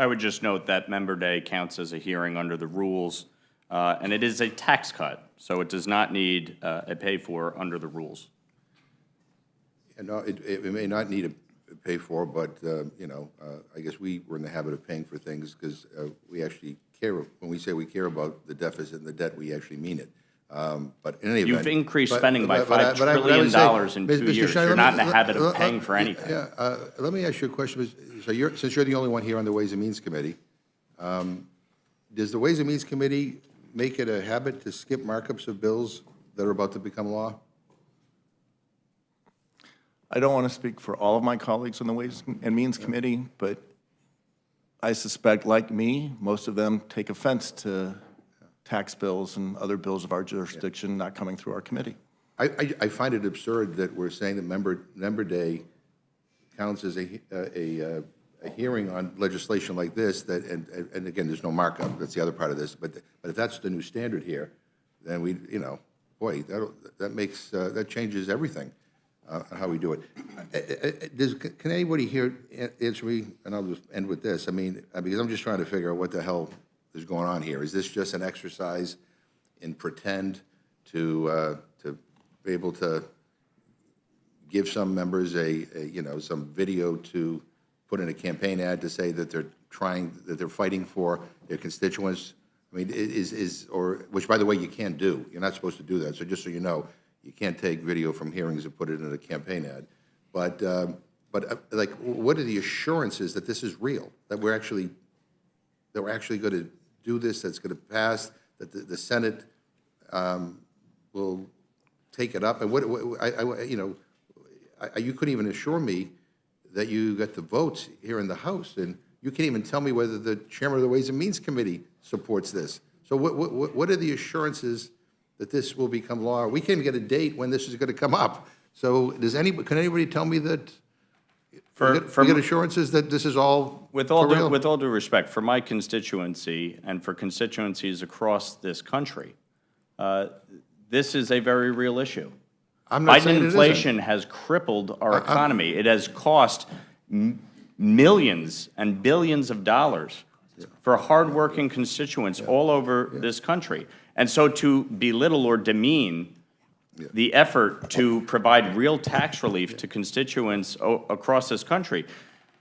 I would just note that member day counts as a hearing under the rules, and it is a tax cut, so it does not need a pay for under the rules. And no, it may not need a pay for, but, you know, I guess we were in the habit of paying for things because we actually care. When we say we care about the deficit and the debt, we actually mean it. But in any event, You've increased spending by $5 trillion in 2 years. Schneider, You're not in the habit of paying for anything. Yeah, let me ask you a question. So since you're the only one here on the Ways and Means Committee, does the Ways and Means Committee make it a habit to skip markups of bills that are about to become law? I don't want to speak for all of my colleagues on the Ways and Means Committee, but I suspect, like me, most of them take offense to tax bills and other bills of our jurisdiction not coming through our committee. I find it absurd that we're saying that member day counts as a hearing on legislation like this, that, and again, there's no markup, that's the other part of this, but if that's the new standard here, then we, you know, boy, that changes everything. How we do it. Can anybody here answer me, and I'll just end with this, I mean, because I'm just trying to figure out what the hell is going on here. Is this just an exercise in pretend to be able to give some members you know, some video to put in a campaign ad to say that they're fighting for their constituents? I mean, which, by the way, you can't do. You're not supposed to do that, so just so you know, you can't take video from hearings and put it in a campaign ad. But like, what are the assurances that this is real, that we're actually going to do this, that's going to pass, that the Senate will take it up? And you know, you couldn't even assure me that you got the votes here in the House, and you can't even tell me whether the chairman of the Ways and Means Committee supports this. So what are the assurances that this will become law? We can't get a date when this is going to come up. So can anybody tell me that we get assurances that this is all with all due respect, for my constituency and for constituencies across this country, this is a very real issue. Biden inflation has crippled our economy. It has cost millions and billions of dollars for hardworking constituents all over this country. And so to belittle or demean the effort to provide real tax relief to constituents across this country,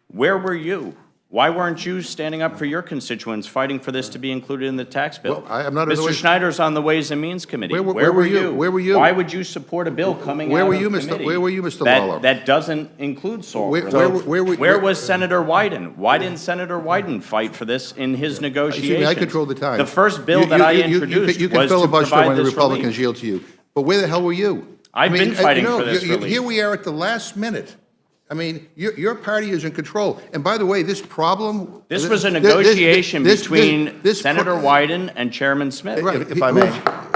where were you? Why weren't you standing up for your constituents, fighting for this to be included in the tax bill? Well, I'm not Mr. Schneider's on the Ways and Means Committee. Where were you? Where were you? Why would you support a bill coming out of committee? Where were you, Mr. Lawler? That doesn't include SALT. Where was Senator Wyden? Why didn't Senator Wyden fight for this in his negotiations? Excuse me, I control the time. The first bill that I introduced you can was to filibuster provide when the this Republicans relief. yield to you. But where the hell were you? I've been fighting for this relief. Here we are at the last minute. I mean, your party is in control. And by the way, this problem... This was a negotiation between Senator Wyden and Chairman Smith. Right, if I may.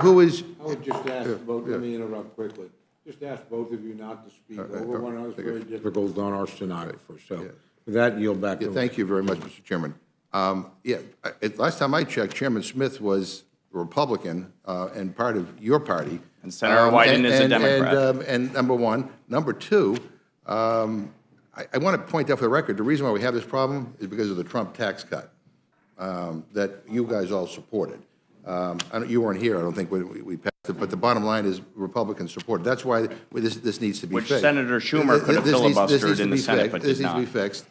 Who is... I would just ask both, let me interrupt quickly. Just ask both of you not to speak over one another. It's very difficult on our stenographer. So with that, yield back to... Thank you very much, Mr. Chairman. Last time I checked, Chairman Smith was a Republican and part of your party. And Senator Wyden is a Democrat. And number one. Number two, I want to point out for the record, the reason why we have this problem is because of the Trump tax cut that you guys all supported. You weren't here, I don't think, when we passed it, but the bottom line is Republicans supported. That's why this needs to be fixed. Which Senator Schumer could have filibustered in the Senate, but did not. This needs to be fixed.